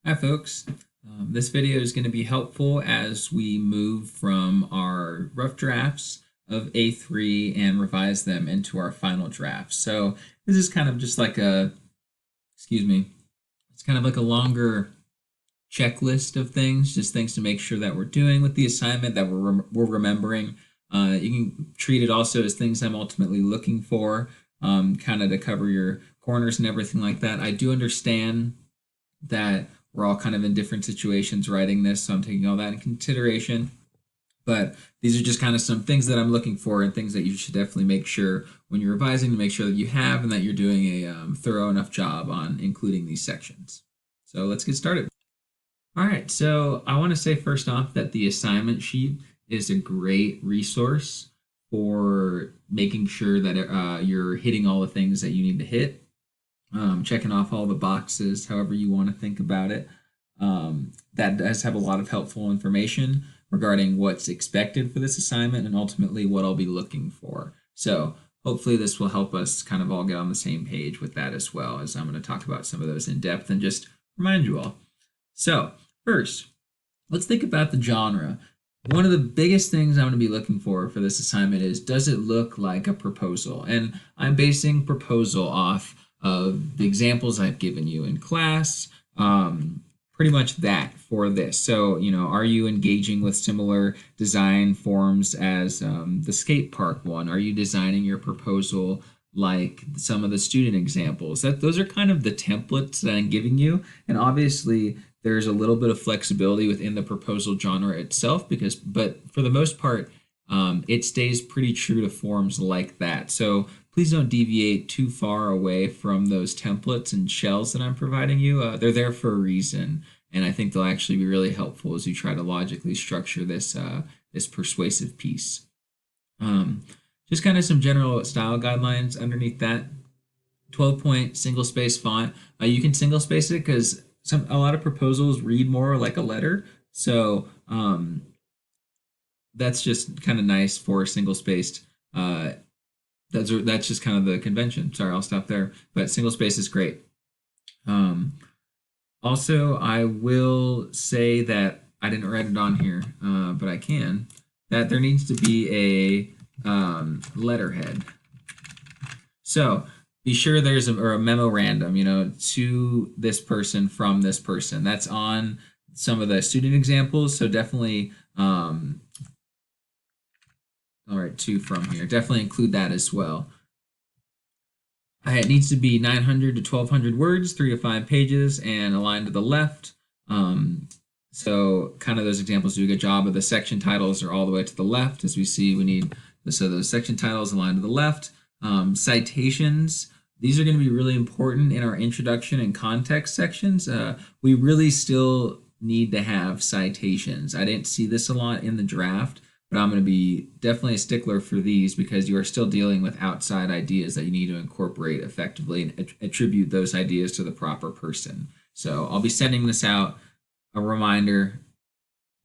Hi folks, this video is going to be helpful as we move from our rough drafts of A3 and revise them into our final draft. So this is kind of just like it's kind of like a longer checklist of things, just things to make sure that we're doing with the assignment, that we're remembering. You can treat it also as things I'm ultimately looking for, kind of to cover your corners and everything like that. I do understand that we're all kind of in different situations writing this, so I'm taking all that in consideration. But these are just kind of some things that I'm looking for and things that you should definitely make sure when you're revising to make sure that you have and that you're doing a thorough enough job on including these sections. So let's get started. All right, so I want to say first off that the assignment sheet is a great resource for making sure that you're hitting all the things that you need to hit, checking off all the boxes, however you want to think about it. That does have a lot of helpful information regarding what's expected for this assignment and ultimately what I'll be looking for. So hopefully this will help us kind of all get on the same page with that, as well as I'm going to talk about some of those in depth and just remind you all. So first, let's think about the genre. One of the biggest things I'm going to be looking for this assignment is, does it look like a proposal? And I'm basing proposal off of the examples I've given you in class, pretty much that for this. So, are you engaging with similar design forms as the skate park one? Are you designing your proposal like some of the student examples? Those are kind of the templates that I'm giving you, and obviously there's a little bit of flexibility within the proposal genre itself, but for the most part, it stays pretty true to forms like that. So please don't deviate too far away from those templates and shells that I'm providing you. They're there for a reason, and I think they'll actually be really helpful as you try to logically structure this persuasive piece. Just kind of some general style guidelines underneath that. 12-point single space font. You can single space it because a lot of proposals read more like a letter, so that's just kind of nice for single spaced. That's just kind of the convention. Sorry, I'll stop there. But single space is great. Also, I will say that I didn't write it on here, but I can. That there needs to be a letterhead. So be sure there's a memorandum, to this person from this person. That's on some of the student examples. So definitely, all right, to from here. Definitely include that as well. It needs to be 900 to 1200 words, 3 to 5 pages, and aligned to the left. So kind of those examples do a good job. Of the section titles are all the way to the left. As we see, we need those section titles aligned to the left. Citations. These are going to be really important in our introduction and context sections. We really still need to have citations. I didn't see this a lot in the draft, but I'm going to be definitely a stickler for these because you are still dealing with outside ideas that you need to incorporate effectively and attribute those ideas to the proper person. So I'll be sending this out, a reminder,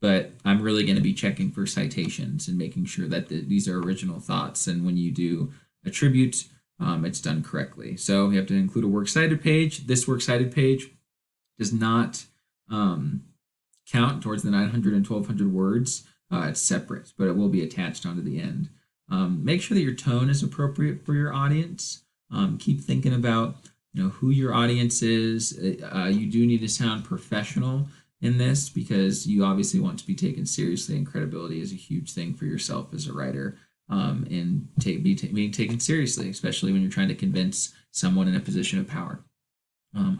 but I'm really going to be checking for citations and making sure that these are original thoughts, and when you do attribute, it's done correctly. So we have to include a works cited page. This works cited page does not count towards the 900 and 1200 words. It's separate, but it will be attached onto the end. Make sure that your tone is appropriate for your audience. Keep thinking about who your audience is. You do need to sound professional in this because you obviously want to be taken seriously, and credibility is a huge thing for yourself as a writer. And being taken seriously, especially when you're trying to convince someone in a position of power.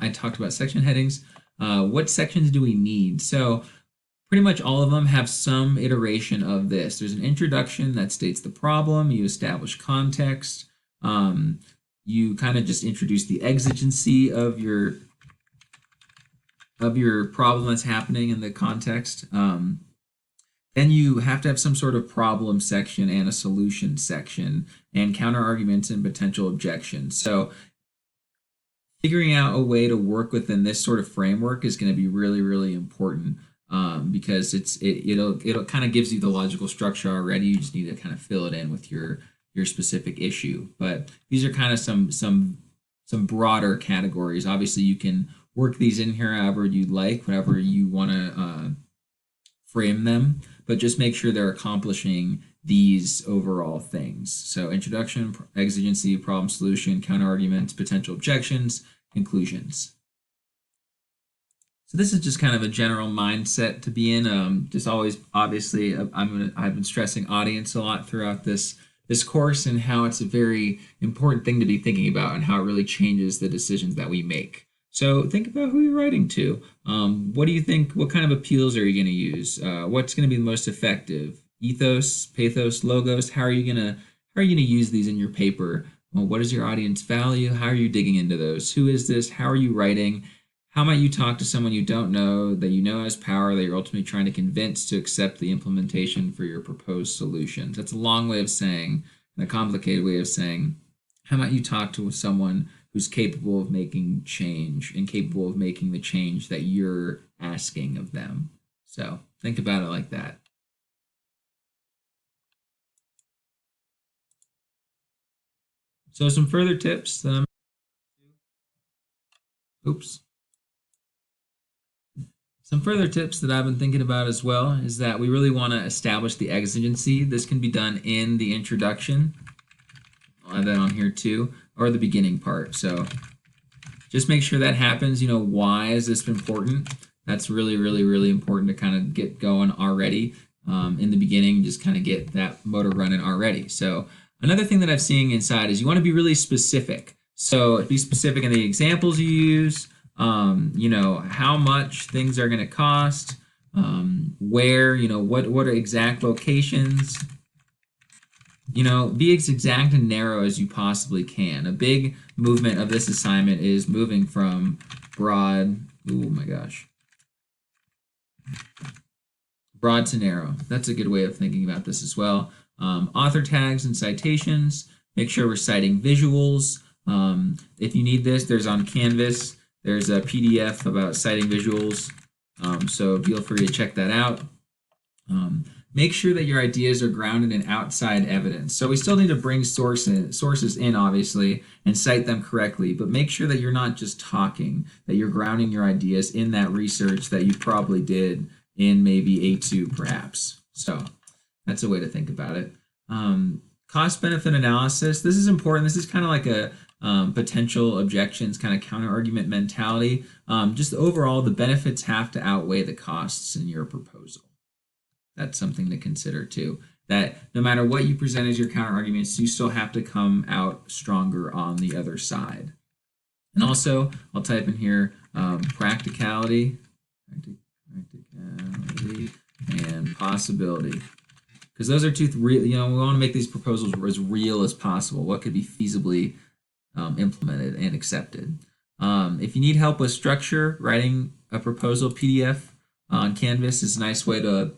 I talked about section headings. What sections do we need? So pretty much all of them have some iteration of this. There's an introduction that states the problem. You establish context. You kind of just introduce the exigency of your problem that's happening in the context. Then you have to have some sort of problem section and a solution section and counter arguments and potential objections. So figuring out a way to work within this sort of framework is going to be really, really important, because it'll kind of gives you the logical structure already. You just need to kind of fill it in with your specific issue. But these are kind of some broader categories. Obviously, you can work these in here however you like, whatever you want to frame them, but just make sure they're accomplishing these overall things. So introduction, exigency, problem solution, counter arguments, potential objections, conclusions. So this is just kind of a general mindset to be in. Just always, obviously, I've been stressing audience a lot throughout this course, and how it's a very important thing to be thinking about, and how it really changes the decisions that we make. So think about who you're writing to. What do you think? What kind of appeals are you going to use? What's going to be the most effective? Ethos, pathos, logos. How are you gonna use these in your paper? Well, what is your audience value? How are you digging into those? Who is this? How are you writing? How might you talk to someone you don't know, that you know has power, that you're ultimately trying to convince to accept the implementation for your proposed solutions? That's a long way of saying, and a complicated way of saying, how might you talk to someone who's capable of making change and capable of making the change that you're asking of them? So think about it like that. So some further tips that oops. Some further tips that I've been thinking about as well is that we really want to establish the exigency. This can be done in the introduction. I'll add that on here too, or the beginning part. So just make sure that happens. You know, why is this important? That's really, really, really important to kind of get going already in the beginning. Just kind of get that motor running already. So another thing that I'm seeing inside is you want to be really specific. So be specific in the examples you use. You know, how much things are going to cost, where, you know, what are exact locations. You know, be as exact and narrow as you possibly can. A big movement of this assignment is moving from broad, oh my gosh, broad to narrow. That's a good way of thinking about this as well. Author tags and citations. Make sure we're citing visuals. If you need this, there's on Canvas. There's a PDF about citing visuals, so feel free to check that out. Make sure that your ideas are grounded in outside evidence. So we still need to bring sources in, obviously, and cite them correctly, but make sure that you're not just talking, that you're grounding your ideas in that research that you probably did in maybe A2 perhaps. So that's a way to think about it. Cost-benefit analysis. This is important. This is kind of like a potential objections kind of counter argument mentality. Just overall, the benefits have to outweigh the costs in your proposal. That's something to consider too, that no matter what you present as your counter arguments, you still have to come out stronger on the other side. And also, I'll type in here practicality and possibility, because those are two real, you know, we want to make these proposals as real as possible. What could be feasibly implemented and accepted. If you need help with structure, writing a proposal PDF on Canvas is a nice way to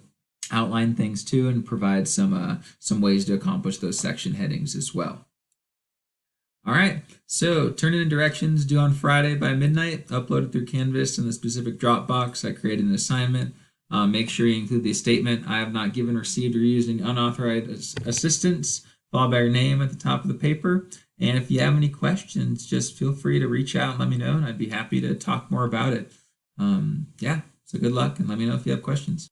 outline things too, and provide some ways to accomplish those section headings as well. All right, so turn in directions due on Friday by midnight, uploaded through Canvas in the specific Dropbox. I created an assignment. Make sure you include the statement, I have not given, received, or used any unauthorized assistance, followed by your name at the top of the paper. And if you have any questions, just feel free to reach out and let me know, and I'd be happy to talk more about it. Yeah, so good luck, and let me know if you have questions.